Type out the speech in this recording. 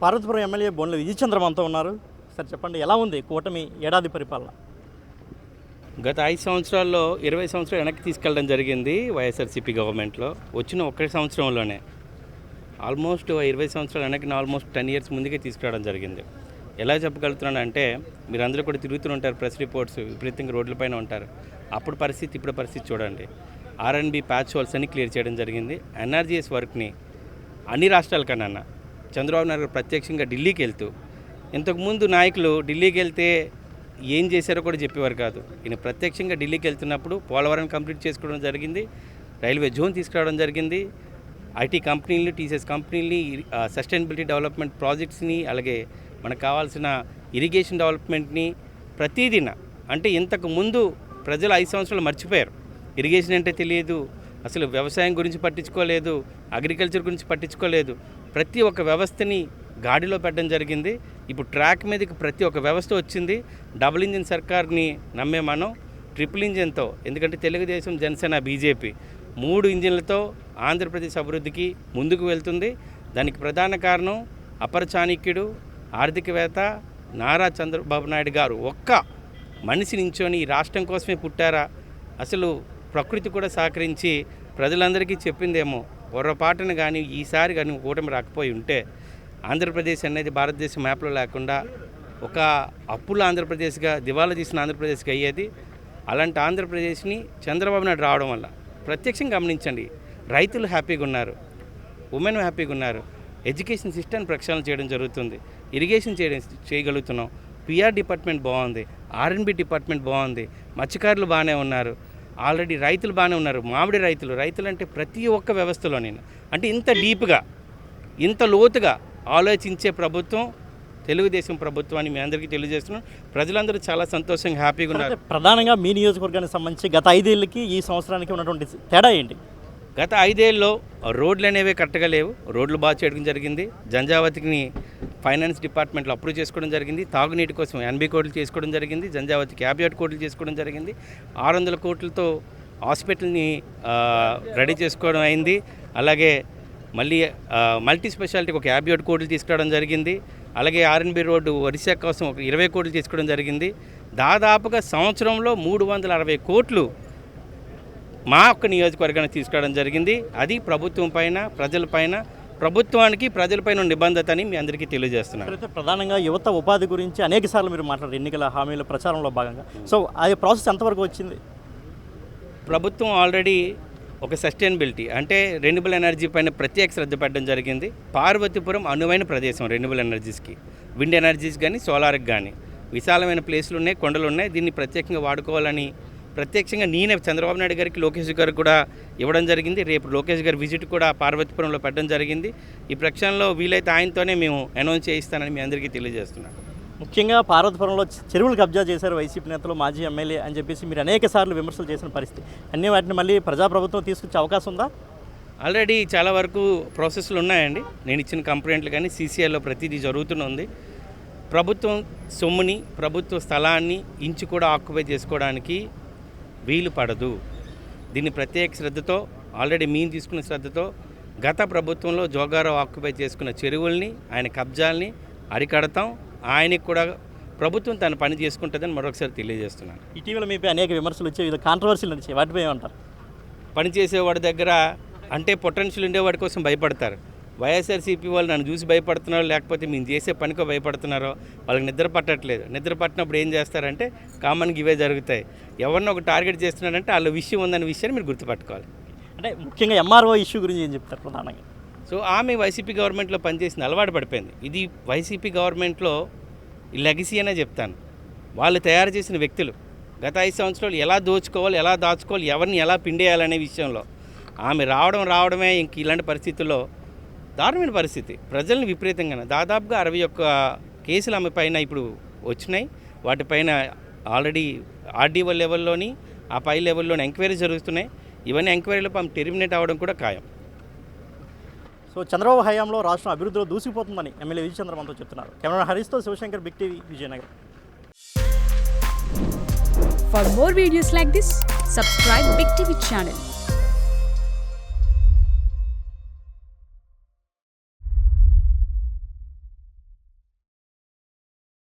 Parvathipuram MLA Bondla Vijayachandra మనతో ఉన్నారు. Sir చెప్పండి, ఎలా ఉంది కూటమి ఏడాది పరిపాలన? గత 5 సంవత్సరాల్లో 20 సంవత్సరాలు వెనక్కి తీసుకెళ్ళడం జరిగింది వైఎస్ఆర్సీపీ గవర్నమెంట్లో. వచ్చిన ఒక్క సంవత్సరంలోనే ఆల్మోస్ట్ 20 సంవత్సరాలు వెనక్కి ఆల్మోస్ట్ 10 ఇయర్స్ ముందుకే తీసుకురావడం జరిగింది. ఎలా చెప్పగలుగుతున్నాను అంటే, మీరందరూ కూడా తిరుగుతుంటారు, ప్రెస్ రిపోర్ట్స్ విపరీతంగా రోడ్లపైన ఉంటారు. అప్పుడు పరిస్థితి ఇప్పుడు పరిస్థితి చూడండి. ఆర్ఎన్బి ప్యాచ్ హోల్స్ అన్ని క్లియర్ చేయడం జరిగింది. ఎన్ఆర్జీఎస్ వర్క్ని అన్ని రాష్ట్రాల కన్నా చంద్రబాబు నాయుడు ప్రత్యక్షంగా ఢిల్లీకి వెళ్తూ, ఇంతకుముందు నాయకులు ఢిల్లీకి వెళ్తే ఏం చేశారో కూడా చెప్పేవారు కాదు. ఈయన ప్రత్యక్షంగా ఢిల్లీకి వెళ్తున్నప్పుడు పోలవరం కంప్లీట్ చేసుకోవడం జరిగింది, రైల్వే జోన్ తీసుకురావడం జరిగింది, ఐటీ కంపెనీలు, టీసీఎస్ కంపెనీలని, సస్టైనబిలిటీ డెవలప్మెంట్ ప్రాజెక్ట్స్ని, అలాగే మనకు కావాల్సిన ఇరిగేషన్ డెవలప్మెంట్ని ప్రతిదిన. అంటే ఇంతకు ముందు ప్రజలు 5 సంవత్సరాలు మర్చిపోయారు. ఇరిగేషన్ అంటే తెలియదు, అసలు వ్యవసాయం గురించి పట్టించుకోలేదు, అగ్రికల్చర్ గురించి పట్టించుకోలేదు. ప్రతి ఒక్క వ్యవస్థని గాడిలో పెట్టడం జరిగింది. ఇప్పుడు ట్రాక్ మీదకి ప్రతి ఒక్క వ్యవస్థ వచ్చింది. డబుల్ ఇంజిన్ సర్కార్ని నమ్మే మనం ట్రిపుల్ ఇంజిన్తో, ఎందుకంటే తెలుగుదేశం, జనసేన, బీజేపీ 3 ఇంజిన్లతో ఆంధ్రప్రదేశ్ అభివృద్ధికి ముందుకు వెళ్తుంది. దానికి ప్రధాన కారణం అపర చాణక్యుడు, ఆర్థికవేత్త నారా చంద్రబాబు నాయుడు గారు. ఒక్క మనిషి నించొని ఈ రాష్ట్రం కోసమే పుట్టారా, అసలు ప్రకృతి కూడా సహకరించి ప్రజలందరికీ చెప్పిందేమో, పొరపాటున కానీ ఈసారి కానీ కూటమి రాకపోయి ఉంటే ఆంధ్రప్రదేశ్ అనేది భారతదేశ మ్యాప్లో లేకుండా ఒక అప్పుల ఆంధ్రప్రదేశ్గా, దివాలా తీసిన ఆంధ్రప్రదేశ్గా అయ్యేది. అలాంటి ఆంధ్రప్రదేశ్ని చంద్రబాబు నాయుడు రావడం వల్ల ప్రత్యక్షంగా గమనించండి, రైతులు హ్యాపీగా ఉన్నారు, ఉమెన్ హ్యాపీగా ఉన్నారు, ఎడ్యుకేషన్ సిస్టమ్ని ప్రక్షాళన చేయడం జరుగుతుంది, ఇరిగేషన్ చేయగలుగుతున్నాం, పిఆర్ డిపార్ట్మెంట్ బాగుంది, ఆర్ఎన్బి డిపార్ట్మెంట్ బాగుంది, మత్స్యకారులు బాగానే ఉన్నారు, ఆల్రెడీ రైతులు బాగానే ఉన్నారు, మామిడి రైతులు అంటే ప్రతి ఒక్క వ్యవస్థలో నేను అంటే ఇంత డీప్గా, ఇంత లోతుగా ఆలోచించే ప్రభుత్వం తెలుగుదేశం ప్రభుత్వం అని మీ అందరికీ తెలియజేస్తున్నాం. ప్రజలందరూ చాలా సంతోషంగా, హ్యాపీగా ఉన్నారు. ప్రధానంగా మీ నియోజకవర్గానికి సంబంధించి గత 5 ఏళ్ళకి ఈ సంవత్సరానికి ఉన్నటువంటి తేడా ఏంటి? గత 5 ఏళ్ళలో రోడ్లు అనేవి కరెక్ట్గా లేవు. రోడ్లు బాగా చేయడం జరిగింది. జంజావతిని ఫైనాన్స్ డిపార్ట్మెంట్లో అప్రూవ్ చేసుకోవడం జరిగింది. తాగునీటి కోసం 80 కోట్లు చేసుకోవడం జరిగింది. జంజావతికి 57 కోట్లు చేసుకోవడం జరిగింది. 600 కోట్లతో హాస్పిటల్ని రెడీ చేసుకోవడం అయింది. అలాగే మళ్ళీ మల్టీ స్పెషాలిటీకి ఒక 57 కోట్లు తీసుకురావడం జరిగింది. అలాగే ఆర్ఎన్బి రోడ్డు ఒరిస్సా కోసం ఒక 20 కోట్లు తీసుకోవడం జరిగింది. దాదాపుగా సంవత్సరంలో 360 కోట్లు మా ఒక్క నియోజకవర్గానికి తీసుకురావడం జరిగింది. అది ప్రభుత్వం పైన, ప్రజలపైన, ప్రభుత్వానికి ప్రజలపైన నిబంధత అని మీ అందరికీ తెలియజేస్తున్నారు. అయితే ప్రధానంగా యువత ఉపాధి గురించి అనేక సార్లు మీరు మాట్లాడారు ఎన్నికల హామీల ప్రచారంలో భాగంగా. సో అది ప్రాసెస్ ఎంతవరకు వచ్చింది? ప్రభుత్వం ఆల్రెడీ ఒక సస్టైనబిలిటీ అంటే రెన్యూబుల్ ఎనర్జీ పైన ప్రత్యేక శ్రద్ధ పెట్టడం జరిగింది. పార్వతీపురం అనువైన ప్రదేశం రెన్యూబుల్ ఎనర్జీస్కి, విండ్ ఎనర్జీస్ కానీ, సోలార్కి కానీ విశాలమైన ప్లేసులు ఉన్నాయి, కొండలు ఉన్నాయి. దీన్ని ప్రత్యేకంగా వాడుకోవాలని ప్రత్యక్షంగా నేనే చంద్రబాబు నాయుడు గారికి, లోకేష్ గారికి కూడా ఇవ్వడం జరిగింది. రేపు లోకేష్ గారి విజిట్ కూడా పార్వతీపురంలో పెట్టడం జరిగింది. ఈ ప్రక్షణలో వీలైతే ఆయనతోనే మేము అనౌన్స్ చేయిస్తానని మీ అందరికీ తెలియజేస్తున్నాను. ముఖ్యంగా పార్వతీపురంలో చెరువులు కబ్జా చేశారు వైసీపీ నేతలు, మాజీ ఎమ్మెల్యే అని చెప్పేసి మీరు అనేక సార్లు విమర్శలు చేసిన పరిస్థితి. అన్ని వాటిని మళ్ళీ ప్రజాప్రభుత్వం తీసుకొచ్చే అవకాశం ఉందా? ఆల్రెడీ చాలా వరకు ప్రాసెస్లు ఉన్నాయండి. నేను ఇచ్చిన కంప్లైంట్లు కానీ సీసీఐలో ప్రతిదీ జరుగుతుంది. ప్రభుత్వం సొమ్ముని, ప్రభుత్వ స్థలాన్ని ఇంచు కూడా ఆక్యుపై చేసుకోవడానికి వీలు పడదు. దీన్ని ప్రత్యేక శ్రద్ధతో, ఆల్రెడీ మేము తీసుకున్న శ్రద్ధతో గత ప్రభుత్వంలో జోగారావు ఆక్యుపై చేసుకున్న చెరువుల్ని, ఆయన కబ్జాల్ని అరికడతాం. ఆయనకి కూడా ప్రభుత్వం తన పని చేసుకుంటుందని మరొకసారి తెలియజేస్తున్నాను. ఇటీవల మీపై అనేక విమర్శలు వచ్చాయి, ఇది కాంట్రవర్సీలు వచ్చాయి, వాటిపై ఏమంటారు? పనిచేసేవాడి దగ్గర అంటే పొటెన్షియల్ ఉండేవాడి కోసం భయపడతారు. వైఎస్ఆర్సీపీ వాళ్ళు నన్ను చూసి భయపడుతున్నారో, లేకపోతే మేము చేసే పనికో భయపడుతున్నారో, వాళ్ళకి నిద్ర పట్టట్లేదు. నిద్ర పట్టినప్పుడు ఏం చేస్తారంటే కామన్గా ఇవే జరుగుతాయి. ఎవరినో ఒక టార్గెట్ చేస్తున్నారంటే వాళ్ళ విషయం ఉందనే విషయాన్ని మీరు గుర్తుపట్టుకోవాలి. అంటే ముఖ్యంగా ఎంఆర్ఓ ఇష్యూ గురించి ఏం చెప్తారు ప్రధానంగా? సో ఆమె వైసీపీ గవర్నమెంట్లో పనిచేసింది, అలవాటు పడిపోయింది. ఇది వైసీపీ గవర్నమెంట్లో లెగసీ అనే చెప్తాను. వాళ్ళు తయారు చేసిన వ్యక్తులు గత 5 సంవత్సరాలు ఎలా దోచుకోవాలి, ఎలా దాచుకోవాలి, ఎవరిని ఎలా పిండేయాలనే విషయంలో ఆమె రావడమే ఇంక ఇలాంటి పరిస్థితుల్లో దారుణమైన పరిస్థితి. ప్రజల్ని విపరీతంగా దాదాపుగా 61 కేసులు ఆమె పైన ఇప్పుడు వచ్చినాయి. వాటిపైన ఆల్రెడీ ఆర్డీఓ లెవెల్లోని, ఆ పై లెవెల్లోని ఎంక్వైరీ జరుగుతున్నాయి. ఇవన్నీ ఎంక్వైరీలో ఆమె టెర్మినేట్ అవ్వడం కూడా ఖాయం. సో చంద్రబాబు హయాంలో రాష్ట్రం అభివృద్ధిలో దూసిపోతుందని ఎమ్మెల్యే విజయచంద్ర మనతో చెప్తున్నారు. కెమెరా హరీష్తో Shivashankar, big TV, Vizianagaram. For more videos like this, subscribe Big TV channel.